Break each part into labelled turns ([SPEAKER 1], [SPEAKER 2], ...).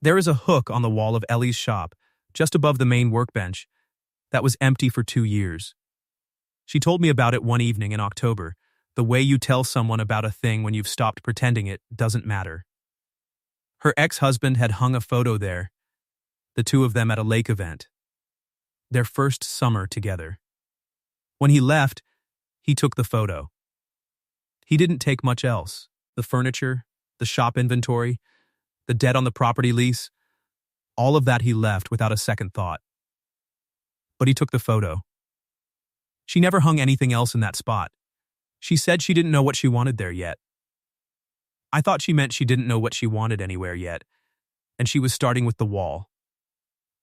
[SPEAKER 1] There is a hook on the wall of Ellie's shop, just above the main workbench, that was empty for 2 years. She told me about it one evening in October. The way you tell someone about a thing when you've stopped pretending it doesn't matter. Her ex-husband had hung a photo there, the two of them at a lake event. Their first summer together. When he left, he took the photo. He didn't take much else. The furniture, the shop inventory, the debt on the property lease, all of that he left without a second thought. But he took the photo. She never hung anything else in that spot. She said she didn't know what she wanted there yet. I thought she meant she didn't know what she wanted anywhere yet, and she was starting with the wall.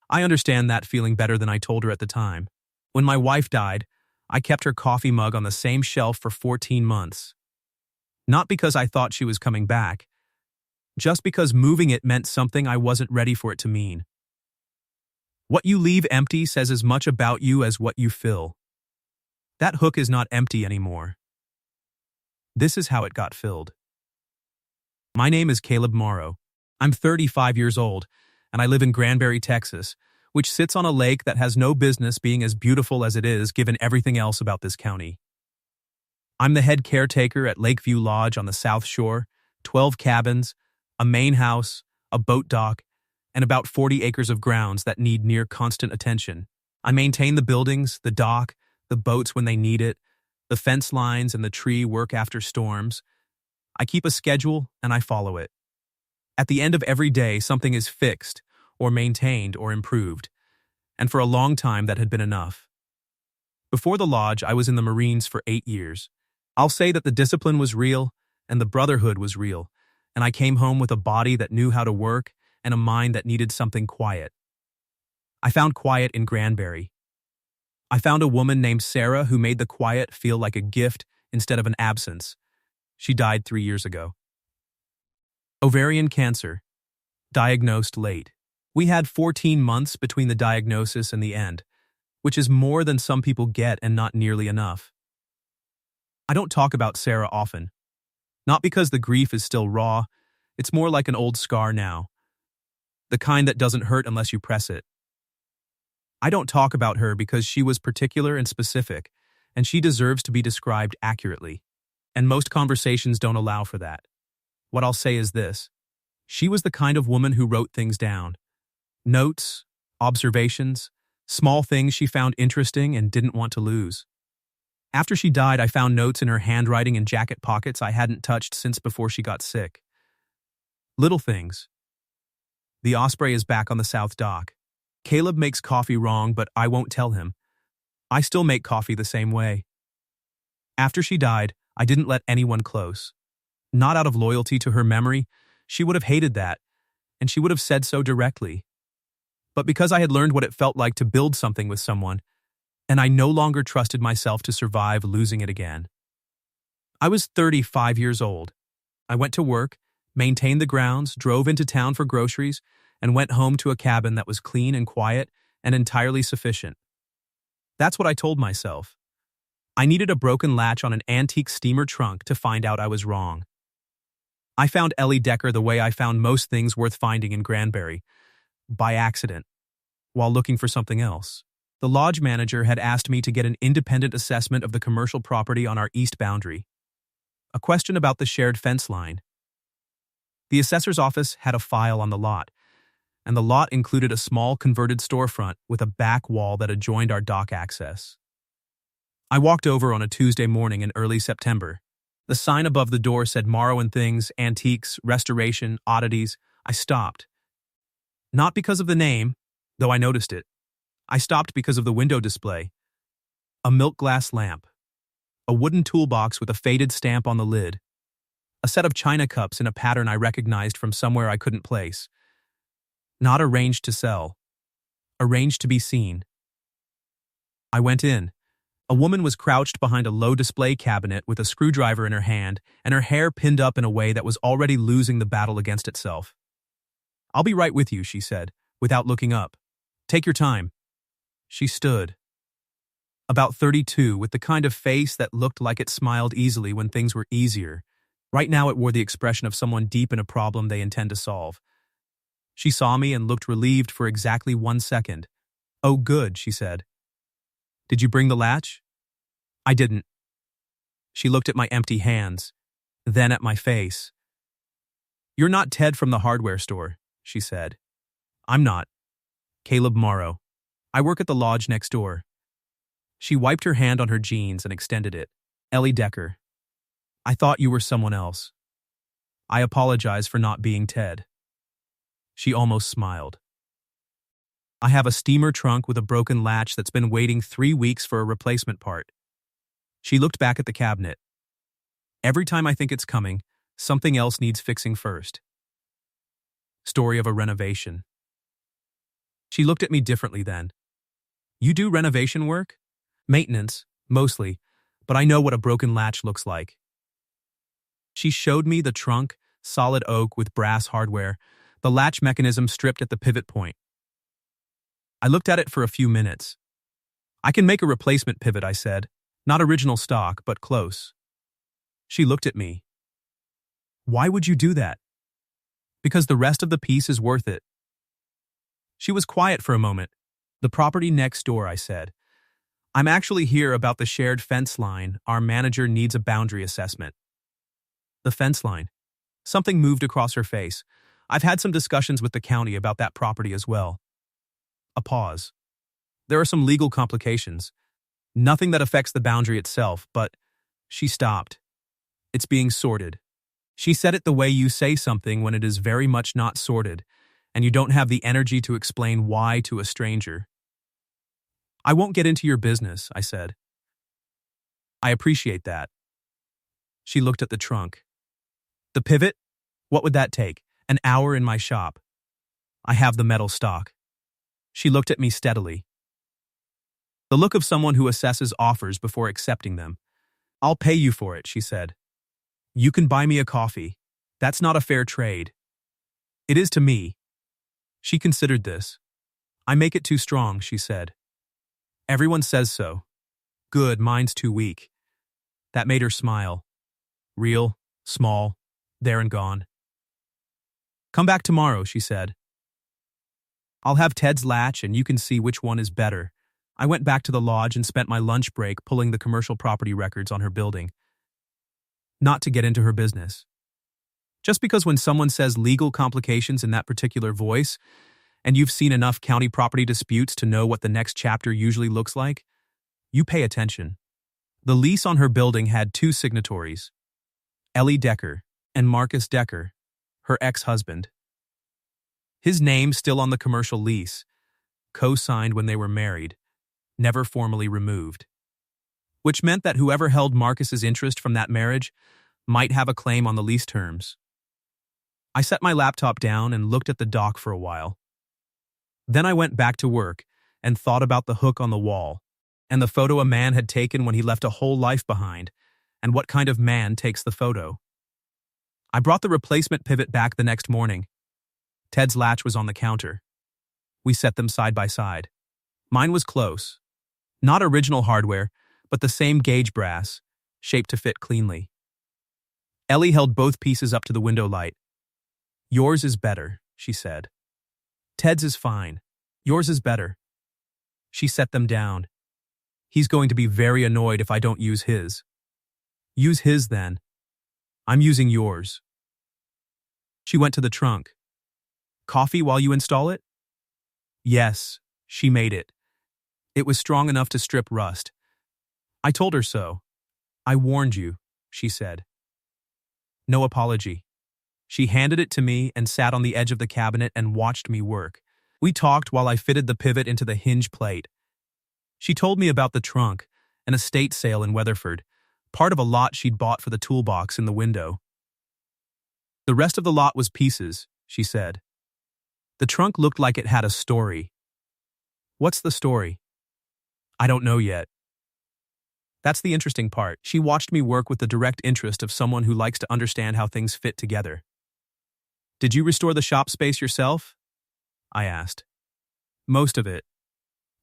[SPEAKER 1] I understand that feeling better than I told her at the time. When my wife died, I kept her coffee mug on the same shelf for 14 months. Not because I thought she was coming back, just because moving it meant something I wasn't ready for it to mean. What you leave empty says as much about you as what you fill. That hook is not empty anymore. This is how it got filled. My name is Caleb Morrow. I'm 35 years old, and I live in Granbury, Texas, which sits on a lake that has no business being as beautiful as it is given everything else about this county. I'm the head caretaker at Lakeview Lodge on the South Shore, 12 cabins, a main house, a boat dock, and about 40 acres of grounds that need near constant attention. I maintain the buildings, the dock, the boats when they need it, the fence lines and the tree work after storms. I keep a schedule and I follow it. At the end of every day, something is fixed or maintained or improved, and for a long time that had been enough. Before the lodge, I was in the Marines for 8 years. I'll say that the discipline was real and the brotherhood was real, and I came home with a body that knew how to work and a mind that needed something quiet. I found quiet in Granbury. I found a woman named Sarah who made the quiet feel like a gift instead of an absence. She died 3 years ago. Ovarian cancer. Diagnosed late. We had 14 months between the diagnosis and the end, which is more than some people get and not nearly enough. I don't talk about Sarah often. Not because the grief is still raw, it's more like an old scar now. The kind that doesn't hurt unless you press it. I don't talk about her because she was particular and specific, and she deserves to be described accurately. And most conversations don't allow for that. What I'll say is this. She was the kind of woman who wrote things down. Notes, observations, small things she found interesting and didn't want to lose. After she died, I found notes in her handwriting and jacket pockets I hadn't touched since before she got sick. Little things. The Osprey is back on the South Dock. Caleb makes coffee wrong, but I won't tell him. I still make coffee the same way. After she died, I didn't let anyone close. Not out of loyalty to her memory. She would have hated that, and she would have said so directly. But because I had learned what it felt like to build something with someone, and I no longer trusted myself to survive losing it again. I was 35 years old. I went to work, maintained the grounds, drove into town for groceries, and went home to a cabin that was clean and quiet and entirely sufficient. That's what I told myself. I needed a broken latch on an antique steamer trunk to find out I was wrong. I found Ellie Decker the way I found most things worth finding in Granbury, by accident, while looking for something else. The lodge manager had asked me to get an independent assessment of the commercial property on our east boundary. A question about the shared fence line. The assessor's office had a file on the lot, and the lot included a small converted storefront with a back wall that adjoined our dock access. I walked over on a Tuesday morning in early September. The sign above the door said Morrow and Things, Antiques, Restoration, Oddities. I stopped. Not because of the name, though I noticed it. I stopped because of the window display. A milk glass lamp. A wooden toolbox with a faded stamp on the lid. A set of china cups in a pattern I recognized from somewhere I couldn't place. Not arranged to sell. Arranged to be seen. I went in. A woman was crouched behind a low display cabinet with a screwdriver in her hand and her hair pinned up in a way that was already losing the battle against itself. "I'll be right with you," she said, without looking up. "Take your time." She stood. About 32, with the kind of face that looked like it smiled easily when things were easier. Right now it wore the expression of someone deep in a problem they intend to solve. She saw me and looked relieved for exactly 1 second. "Oh, good," she said. "Did you bring the latch?" "I didn't." She looked at my empty hands, then at my face. "You're not Ted from the hardware store," she said. "I'm not. Caleb Morrow. I work at the lodge next door." She wiped her hand on her jeans and extended it. "Ellie Decker. I thought you were someone else. I apologize for not being Ted." She almost smiled. "I have a steamer trunk with a broken latch that's been waiting 3 weeks for a replacement part." She looked back at the cabinet. "Every time I think it's coming, something else needs fixing first." Story of a renovation. She looked at me differently then. "You do renovation work?" "Maintenance, mostly, but I know what a broken latch looks like." She showed me the trunk, solid oak with brass hardware, the latch mechanism stripped at the pivot point. I looked at it for a few minutes. "I can make a replacement pivot," I said. "Not original stock, but close." She looked at me. "Why would you do that?" "Because the rest of the piece is worth it." She was quiet for a moment. "The property next door," I said. "I'm actually here about the shared fence line. Our manager needs a boundary assessment." "The fence line." Something moved across her face. "I've had some discussions with the county about that property as well." A pause. "There are some legal complications. Nothing that affects the boundary itself, but—" She stopped. "It's being sorted." She said it the way you say something when it is very much not sorted, and you don't have the energy to explain why to a stranger. "I won't get into your business," I said. "I appreciate that." She looked at the trunk. "The pivot? What would that take? An hour in my shop. I have the metal stock." She looked at me steadily. The look of someone who assesses offers before accepting them. "I'll pay you for it," she said. "You can buy me a coffee. That's not a fair trade." "It is to me." She considered this. "I make it too strong," she said. "Everyone says so." "Good, mine's too weak." That made her smile. Real, small, there and gone. "Come back tomorrow," she said. "I'll have Ted's latch and you can see which one is better." I went back to the lodge and spent my lunch break pulling the commercial property records on her building. Not to get into her business. Just because when someone says legal complications in that particular voice, and you've seen enough county property disputes to know what the next chapter usually looks like, you pay attention. The lease on her building had 2 signatories, Ellie Decker and Marcus Decker, her ex-husband. His name still on the commercial lease, co-signed when they were married, never formally removed. Which meant that whoever held Marcus's interest from that marriage might have a claim on the lease terms. I set my laptop down and looked at the dock for a while. Then I went back to work and thought about the hook on the wall, and the photo a man had taken when he left a whole life behind, and what kind of man takes the photo. I brought the replacement pivot back the next morning. Ted's latch was on the counter. We set them side by side. Mine was close. Not original hardware, but the same gauge brass, shaped to fit cleanly. Ellie held both pieces up to the window light. "Yours is better," she said. "Ted's is fine. Yours is better." She set them down. "He's going to be very annoyed if I don't use his." "Use his then." "I'm using yours." She went to the trunk. "Coffee while you install it?" "Yes, she made it. It was strong enough to strip rust. I told her so." "I warned you," she said. No apology. She handed it to me and sat on the edge of the cabinet and watched me work. We talked while I fitted the pivot into the hinge plate. She told me about the trunk, an estate sale in Weatherford, part of a lot she'd bought for the toolbox in the window. "The rest of the lot was pieces," she said. "The trunk looked like it had a story." "What's the story?" "I don't know yet." That's the interesting part. She watched me work with the direct interest of someone who likes to understand how things fit together. "Did you restore the shop space yourself?" I asked. "Most of it.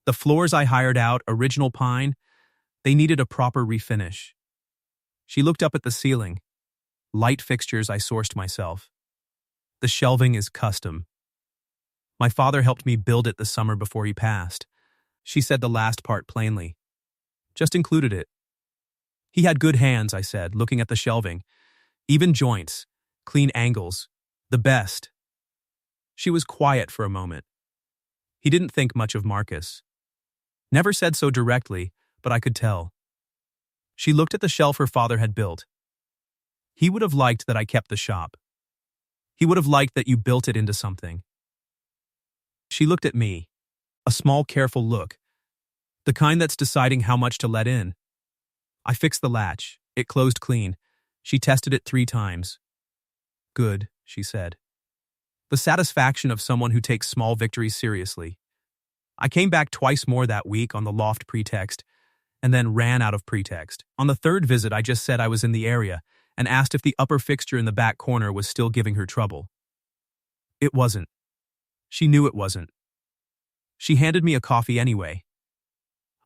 [SPEAKER 1] The floors I hired out, original pine, they needed a proper refinish." She looked up at the ceiling. "Light fixtures I sourced myself. The shelving is custom." My father helped me build it the summer before he passed. She said the last part plainly. Just included it. He had good hands, I said, looking at the shelving. Even joints, clean angles, the best. She was quiet for a moment. He didn't think much of Marcus. Never said so directly, but I could tell. She looked at the shelf her father had built. He would have liked that I kept the shop. He would have liked that you built it into something. She looked at me. A small, careful look. The kind that's deciding how much to let in. I fixed the latch. It closed clean. She tested it 3 times. Good, she said. The satisfaction of someone who takes small victories seriously. I came back twice more that week on the loft pretext, and then ran out of pretext. On the 3rd visit, I just said I was in the area and asked if the upper fixture in the back corner was still giving her trouble. It wasn't. She knew it wasn't. She handed me a coffee anyway.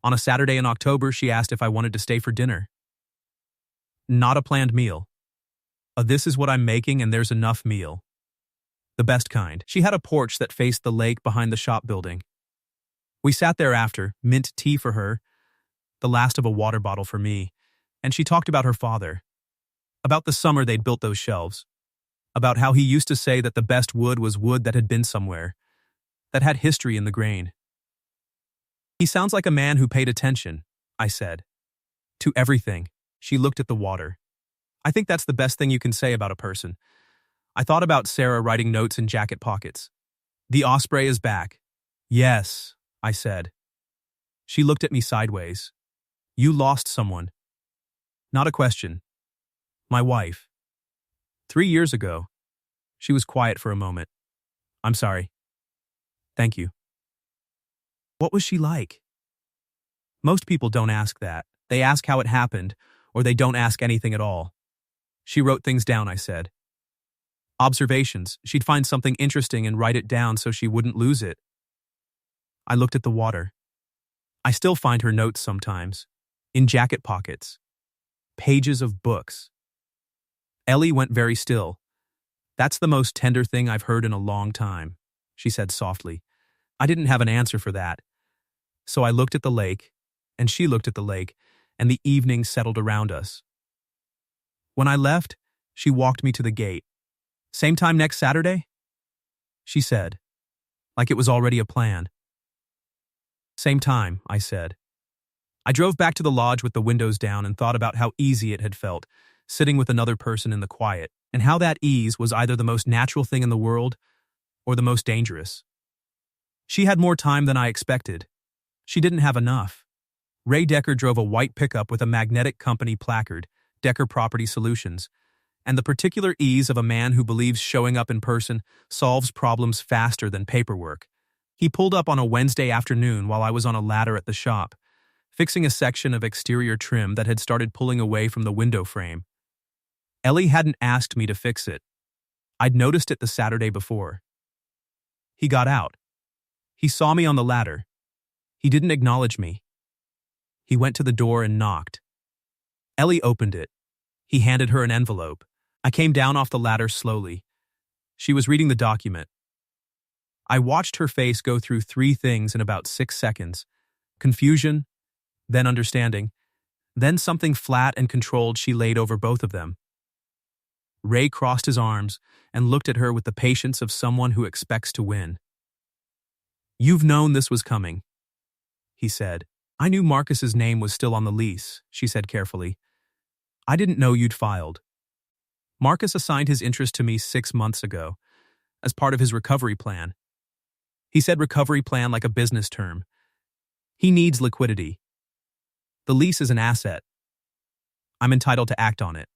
[SPEAKER 1] On a Saturday in October, she asked if I wanted to stay for dinner. Not a planned meal. This is what I'm making and there's enough meal. The best kind. She had a porch that faced the lake behind the shop building. We sat there after, mint tea for her, the last of a water bottle for me, and she talked about her father. About the summer they'd built those shelves. About how he used to say that the best wood was wood that had been somewhere, that had history in the grain. He sounds like a man who paid attention, I said. To everything. She looked at the water. I think that's the best thing you can say about a person. I thought about Sarah writing notes in jacket pockets. The osprey is back. Yes, I said. She looked at me sideways. You lost someone. Not a question. My wife. 3 years ago. She was quiet for a moment. I'm sorry. Thank you. What was she like? Most people don't ask that. They ask how it happened, or they don't ask anything at all. She wrote things down, I said. Observations. She'd find something interesting and write it down so she wouldn't lose it. I looked at the water. I still find her notes sometimes. In jacket pockets. Pages of books. Ellie went very still. That's the most tender thing I've heard in a long time, she said softly. I didn't have an answer for that. So I looked at the lake, and she looked at the lake, and the evening settled around us. When I left, she walked me to the gate. Same time next Saturday? She said, like it was already a plan. Same time, I said. I drove back to the lodge with the windows down and thought about how easy it had felt, sitting with another person in the quiet, and how that ease was either the most natural thing in the world or the most dangerous. She had more time than I expected. She didn't have enough. Ray Decker drove a white pickup with a magnetic company placard, Decker Property Solutions, and the particular ease of a man who believes showing up in person solves problems faster than paperwork. He pulled up on a Wednesday afternoon while I was on a ladder at the shop, fixing a section of exterior trim that had started pulling away from the window frame. Ellie hadn't asked me to fix it. I'd noticed it the Saturday before. He got out. He saw me on the ladder. He didn't acknowledge me. He went to the door and knocked. Ellie opened it. He handed her an envelope. I came down off the ladder slowly. She was reading the document. I watched her face go through 3 things in about 6 seconds. Confusion, then understanding, then something flat and controlled she laid over both of them. Ray crossed his arms and looked at her with the patience of someone who expects to win. You've known this was coming, he said. I knew Marcus's name was still on the lease, she said carefully. I didn't know you'd filed. Marcus assigned his interest to me 6 months ago, as part of his recovery plan. He said recovery plan like a business term. He needs liquidity. The lease is an asset. I'm entitled to act on it.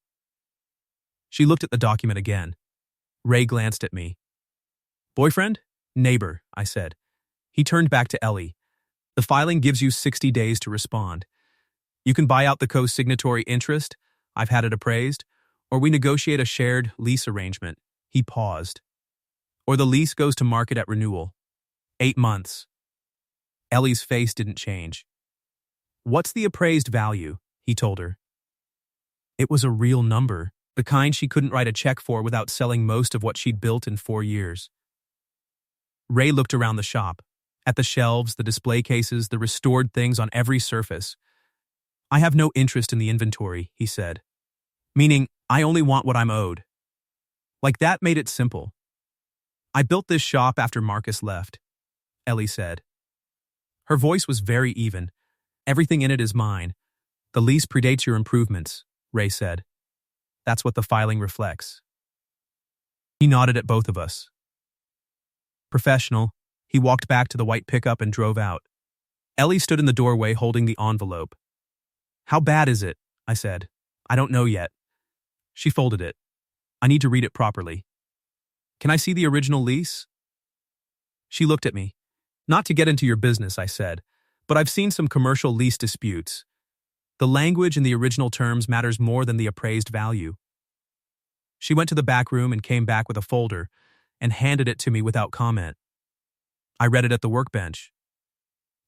[SPEAKER 1] She looked at the document again. Ray glanced at me. Boyfriend? Neighbor, I said. He turned back to Ellie. The filing gives you 60 days to respond. You can buy out the co-signatory interest, I've had it appraised, or we negotiate a shared lease arrangement. He paused. Or the lease goes to market at renewal. 8 months. Ellie's face didn't change. What's the appraised value? He told her. It was a real number, the kind she couldn't write a check for without selling most of what she'd built in 4 years. Ray looked around the shop. At the shelves, the display cases, the restored things on every surface. I have no interest in the inventory, he said. Meaning, I only want what I'm owed. Like that made it simple. I built this shop after Marcus left, Ellie said. Her voice was very even. Everything in it is mine. The lease predates your improvements, Ray said. That's what the filing reflects. He nodded at both of us. Professional, he walked back to the white pickup and drove out. Ellie stood in the doorway holding the envelope. How bad is it? I said. I don't know yet. She folded it. I need to read it properly. Can I see the original lease? She looked at me. Not to get into your business, I said, but I've seen some commercial lease disputes. The language in the original terms matters more than the appraised value. She went to the back room and came back with a folder and handed it to me without comment. I read it at the workbench.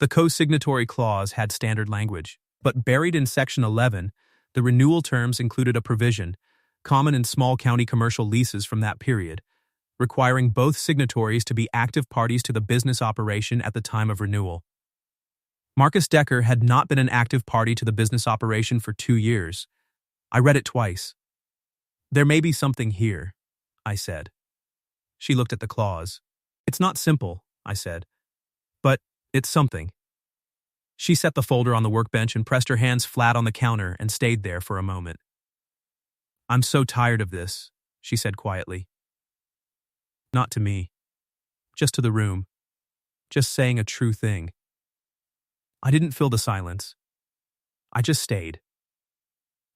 [SPEAKER 1] The co-signatory clause had standard language, but buried in Section 11, the renewal terms included a provision, common in small county commercial leases from that period, requiring both signatories to be active parties to the business operation at the time of renewal. Marcus Decker had not been an active party to the business operation for 2 years. I read it twice. There may be something here, I said. She looked at the clause. It's not simple, I said, but it's something. She set the folder on the workbench and pressed her hands flat on the counter and stayed there for a moment. I'm so tired of this, she said quietly. Not to me. Just to the room. Just saying a true thing. I didn't fill the silence. I just stayed.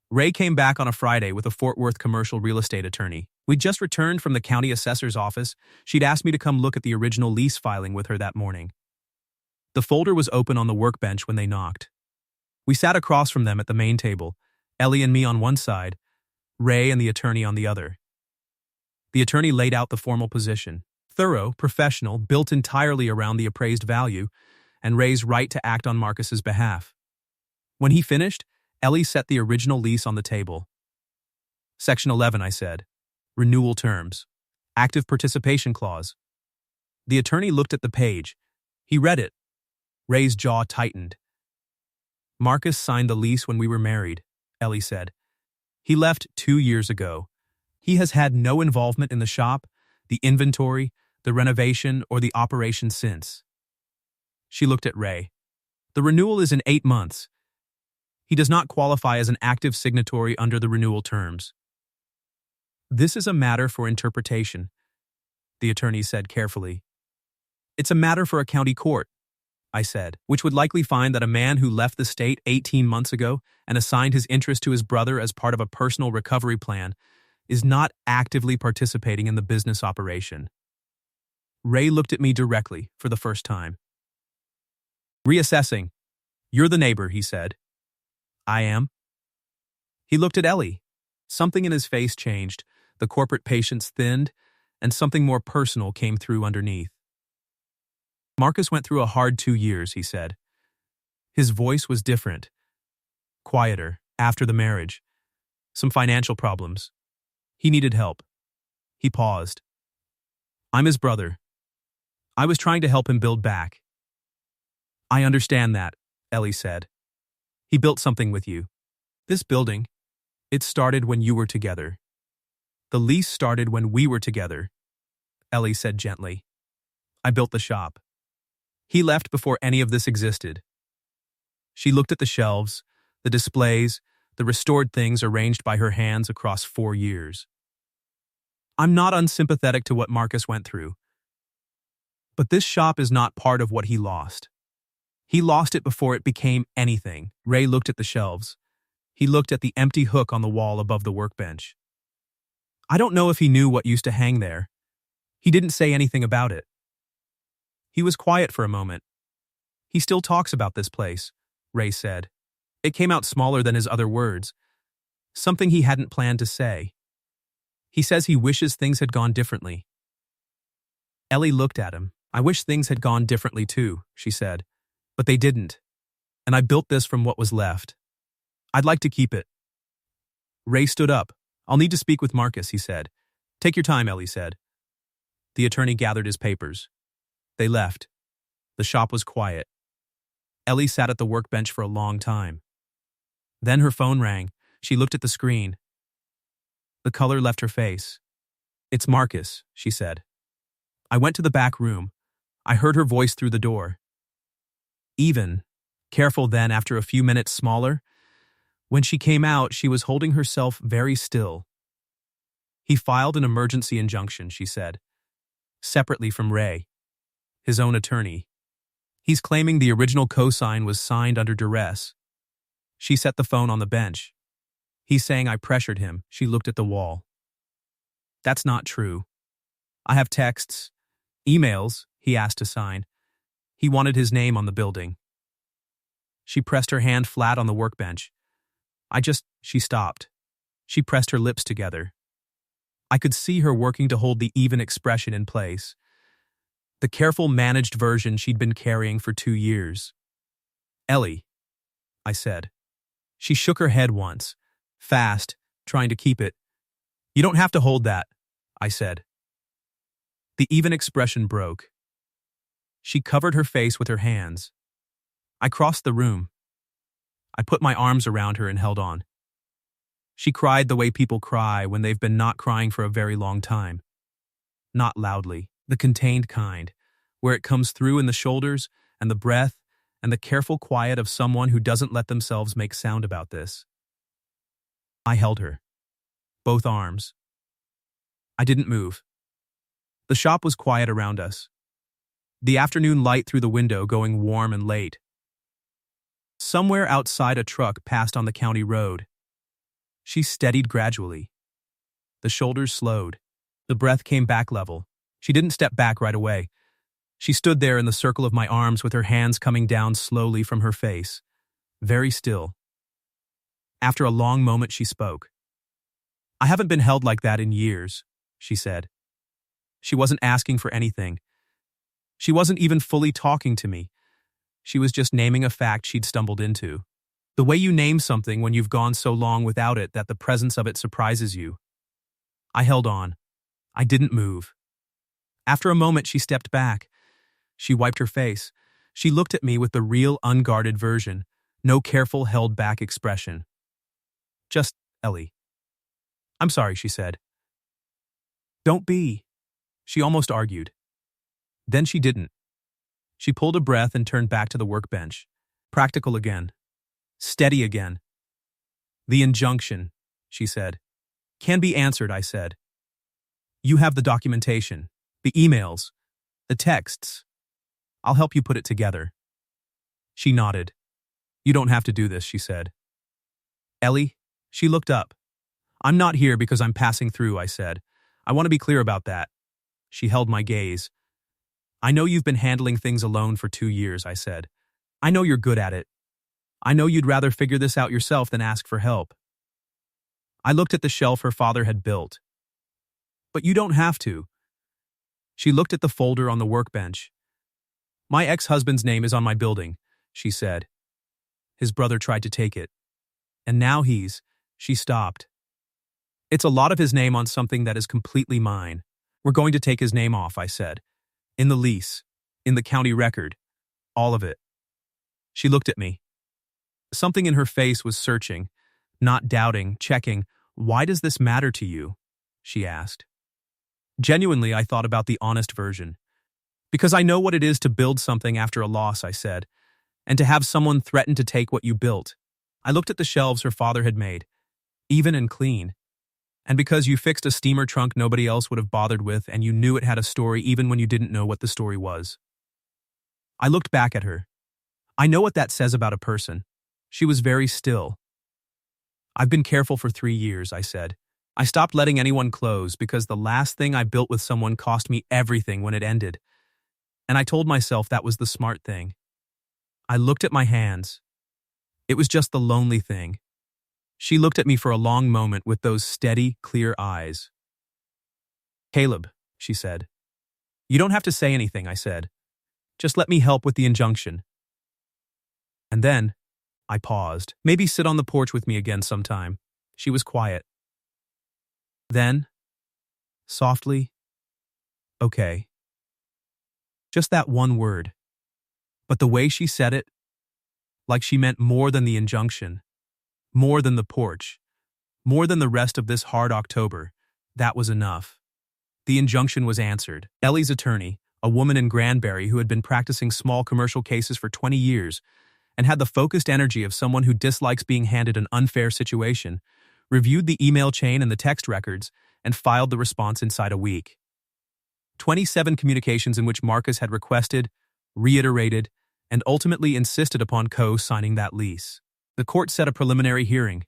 [SPEAKER 1] Ray came back on a Friday with a Fort Worth commercial real estate attorney. We'd just returned from the county assessor's office. She'd asked me to come look at the original lease filing with her that morning. The folder was open on the workbench when they knocked. We sat across from them at the main table, Ellie and me on one side, Ray and the attorney on the other. The attorney laid out the formal position, thorough, professional, built entirely around the appraised value, and Ray's right to act on Marcus's behalf. When he finished, Ellie set the original lease on the table. Section 11, I said. Renewal terms. Active participation clause. The attorney looked at the page. He read it. Ray's jaw tightened. Marcus signed the lease when we were married, Ellie said. He left 2 years ago. He has had no involvement in the shop, the inventory, the renovation, or the operation since. She looked at Ray. The renewal is in 8 months. He does not qualify as an active signatory under the renewal terms. This is a matter for interpretation, the attorney said carefully. It's a matter for a county court, I said, which would likely find that a man who left the state 18 months ago and assigned his interest to his brother as part of a personal recovery plan is not actively participating in the business operation. Ray looked at me directly for the first time. Reassessing. You're the neighbor, he said. I am. He looked at Ellie. Something in his face changed, the corporate patience thinned, and something more personal came through underneath. Marcus went through a hard 2 years, he said. His voice was different, quieter, after the marriage. Some financial problems. He needed help. He paused. I'm his brother. I was trying to help him build back. I understand that, Ellie said. He built something with you. This building, it started when you were together. The lease started when we were together, Ellie said gently. I built the shop. He left before any of this existed. She looked at the shelves, the displays, the restored things arranged by her hands across 4 years. I'm not unsympathetic to what Marcus went through. But this shop is not part of what he lost. He lost it before it became anything. Ray looked at the shelves. He looked at the empty hook on the wall above the workbench. I don't know if he knew what used to hang there. He didn't say anything about it. He was quiet for a moment. He still talks about this place, Ray said. It came out smaller than his other words. Something he hadn't planned to say. He says he wishes things had gone differently. Ellie looked at him. I wish things had gone differently too, she said. But they didn't. And I built this from what was left. I'd like to keep it. Ray stood up. I'll need to speak with Marcus, he said. Take your time, Ellie said. The attorney gathered his papers. They left. The shop was quiet. Ellie sat at the workbench for a long time. Then her phone rang. She looked at the screen. The color left her face. "It's Marcus," she said. I went to the back room. I heard her voice through the door. Even, careful then after a few minutes smaller. When she came out, she was holding herself very still. "He filed an emergency injunction," she said. "Separately from Ray, his own attorney. He's claiming the original cosign was signed under duress." She set the phone on the bench. "He's saying I pressured him." She looked at the wall. "That's not true. I have texts, emails he asked to sign. He wanted his name on the building." She pressed her hand flat on the workbench. She stopped. She pressed her lips together. I could see her working to hold the even expression in place. The careful, managed version she'd been carrying for 2 years. "Ellie," I said. She shook her head once, fast, trying to keep it. "You don't have to hold that," I said. The even expression broke. She covered her face with her hands. I crossed the room. I put my arms around her and held on. She cried the way people cry when they've been not crying for a very long time. Not loudly, the contained kind, where it comes through in the shoulders and the breath and the careful quiet of someone who doesn't let themselves make sound about this. I held her. Both arms. I didn't move. The shop was quiet around us. The afternoon light through the window going warm and late. Somewhere outside a truck passed on the county road. She steadied gradually. The shoulders slowed. The breath came back level. She didn't step back right away. She stood there in the circle of my arms with her hands coming down slowly from her face, very still. After a long moment she spoke. "I haven't been held like that in years," she said. She wasn't asking for anything. She wasn't even fully talking to me. She was just naming a fact she'd stumbled into. The way you name something when you've gone so long without it that the presence of it surprises you. I held on. I didn't move. After a moment she stepped back. She wiped her face. She looked at me with the real unguarded version, no careful held back expression. "Just, Ellie." "I'm sorry," she said. "Don't be." She almost argued. Then she didn't. She pulled a breath and turned back to the workbench. Practical again. Steady again. "The injunction," she said. "Can be answered," I said. "You have the documentation, the emails, the texts. I'll help you put it together." She nodded. "You don't have to do this," she said. "Ellie?" She looked up. "I'm not here because I'm passing through," I said. "I want to be clear about that." She held my gaze. "I know you've been handling things alone for 2 years," I said. "I know you're good at it. I know you'd rather figure this out yourself than ask for help." I looked at the shelf her father had built. "But you don't have to." She looked at the folder on the workbench. "My ex-husband's name is on my building," she said. "His brother tried to take it. And now She stopped. "It's a lot of his name on something that is completely mine. We're going to take his name off," I said. "In the lease, in the county record, all of it." She looked at me. Something in her face was searching, not doubting, checking. "Why does this matter to you?" she asked. Genuinely, I thought about the honest version. "Because I know what it is to build something after a loss," I said, "and to have someone threaten to take what you built." I looked at the shelves her father had made, even and clean. "And because you fixed a steamer trunk nobody else would have bothered with, and you knew it had a story even when you didn't know what the story was." I looked back at her. I know what that says about a person. She was very still. "I've been careful for 3 years," I said. "I stopped letting anyone close because the last thing I built with someone cost me everything when it ended. And I told myself that was the smart thing." I looked at my hands. It was just the lonely thing. She looked at me for a long moment with those steady, clear eyes. "Caleb," she said. "You don't have to say anything," I said. "Just let me help with the injunction." And then, I paused. "Maybe sit on the porch with me again sometime." She was quiet. Then, softly, "Okay." Just that one word. But the way she said it, like she meant more than the injunction, more than the porch, more than the rest of this hard October, that was enough. The injunction was answered. Ellie's attorney, a woman in Granbury who had been practicing small commercial cases for 20 years and had the focused energy of someone who dislikes being handed an unfair situation, reviewed the email chain and the text records and filed the response inside a week. 27 communications in which Marcus had requested, reiterated, and ultimately insisted upon co-signing that lease. The court set a preliminary hearing.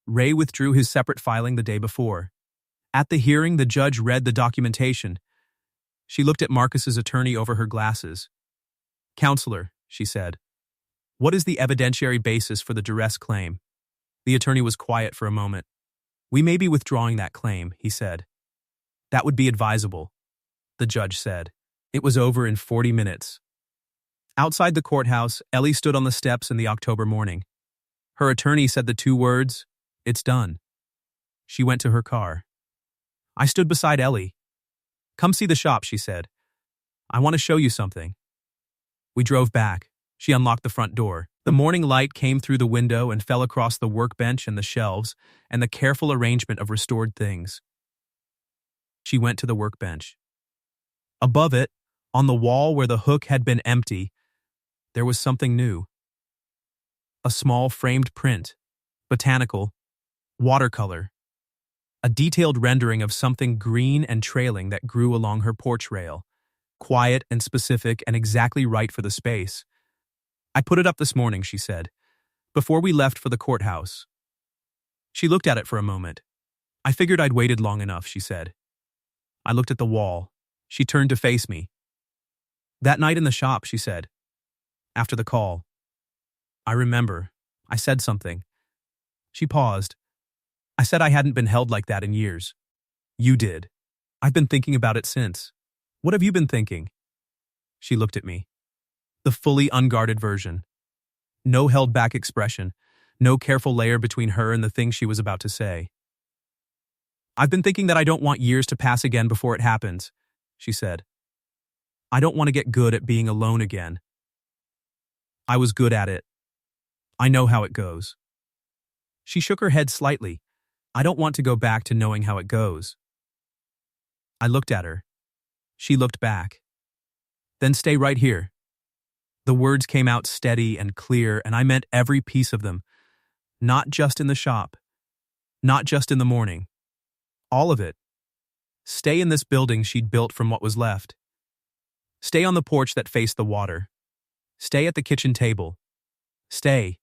[SPEAKER 1] Ray withdrew his separate filing the day before. At the hearing, the judge read the documentation. She looked at Marcus's attorney over her glasses. "Counselor," she said, "what is the evidentiary basis for the duress claim?" The attorney was quiet for a moment. "We may be withdrawing that claim," he said. "That would be advisable," the judge said. It was over in 40 minutes. Outside the courthouse, Ellie stood on the steps in the October morning. Her attorney said the two words, "It's done." She went to her car. I stood beside Ellie. "Come see the shop," she said. "I want to show you something." We drove back. She unlocked the front door. The morning light came through the window and fell across the workbench and the shelves and the careful arrangement of restored things. She went to the workbench. Above it, on the wall where the hook had been empty, there was something new. A small framed print, botanical, watercolor. A detailed rendering of something green and trailing that grew along her porch rail. Quiet and specific and exactly right for the space. "I put it up this morning," she said, "before we left for the courthouse." She looked at it for a moment. "I figured I'd waited long enough," she said. I looked at the wall. She turned to face me. "That night in the shop," she said, "after the call. I remember. I said something." She paused. "I said I hadn't been held like that in years. You did. I've been thinking about it since. What have you been thinking?" She looked at me. The fully unguarded version. No held-back expression. No careful layer between her and the thing she was about to say. "I've been thinking that I don't want years to pass again before it happens," she said. "I don't want to get good at being alone again. I was good at it. I know how it goes." She shook her head slightly. "I don't want to go back to knowing how it goes." I looked at her. She looked back. "Then stay right here." The words came out steady and clear, and I meant every piece of them. Not just in the shop. Not just in the morning. All of it. Stay in this building she'd built from what was left. Stay on the porch that faced the water. Stay at the kitchen table. Stay.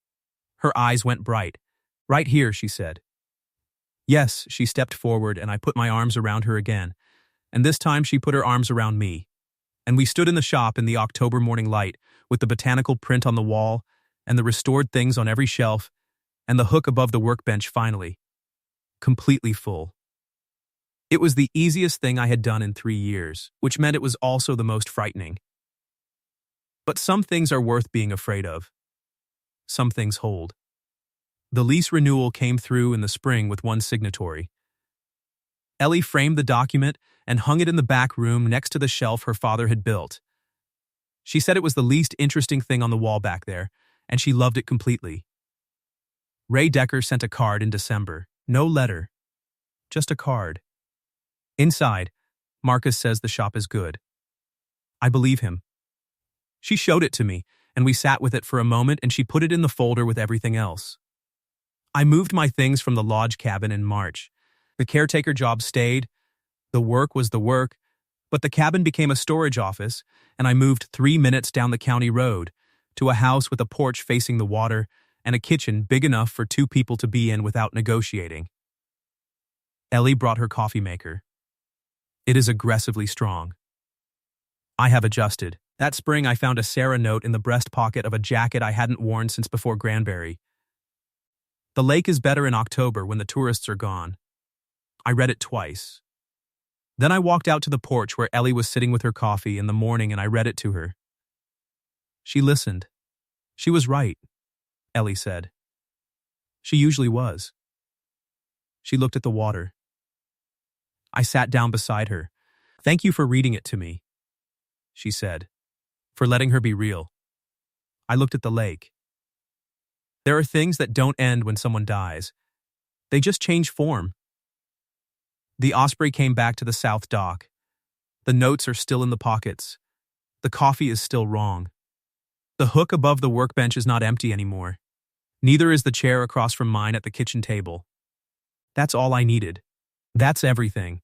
[SPEAKER 1] Her eyes went bright. "Right here," she said. "Yes," she stepped forward, and I put my arms around her again. And this time she put her arms around me. And we stood in the shop in the October morning light, with the botanical print on the wall, and the restored things on every shelf, and the hook above the workbench finally. Completely full. It was the easiest thing I had done in 3 years, which meant it was also the most frightening. But some things are worth being afraid of. Some things hold. The lease renewal came through in the spring with one signatory. Ellie framed the document and hung it in the back room next to the shelf her father had built. She said it was the least interesting thing on the wall back there, and she loved it completely. Ray Decker sent a card in December. No letter. Just a card. Inside, Marcus says the shop is good. I believe him. She showed it to me, and we sat with it for a moment, and she put it in the folder with everything else. I moved my things from the lodge cabin in March. The caretaker job stayed. The work was the work, but the cabin became a storage office, and I moved 3 minutes down the county road to a house with a porch facing the water and a kitchen big enough for 2 people to be in without negotiating. Ellie brought her coffee maker. It is aggressively strong. I have adjusted. That spring I found a Sarah note in the breast pocket of a jacket I hadn't worn since before Granbury. The lake is better in October when the tourists are gone. I read it twice. Then I walked out to the porch where Ellie was sitting with her coffee in the morning, and I read it to her. She listened. She was right, Ellie said. She usually was. She looked at the water. I sat down beside her. "Thank you for reading it to me," she said. for letting her be real. I looked at the lake. There are things that don't end when someone dies. They just change form. The Osprey came back to the south dock. The notes are still in the pockets. The coffee is still wrong. The hook above the workbench is not empty anymore. Neither is the chair across from mine at the kitchen table. That's all I needed. That's everything.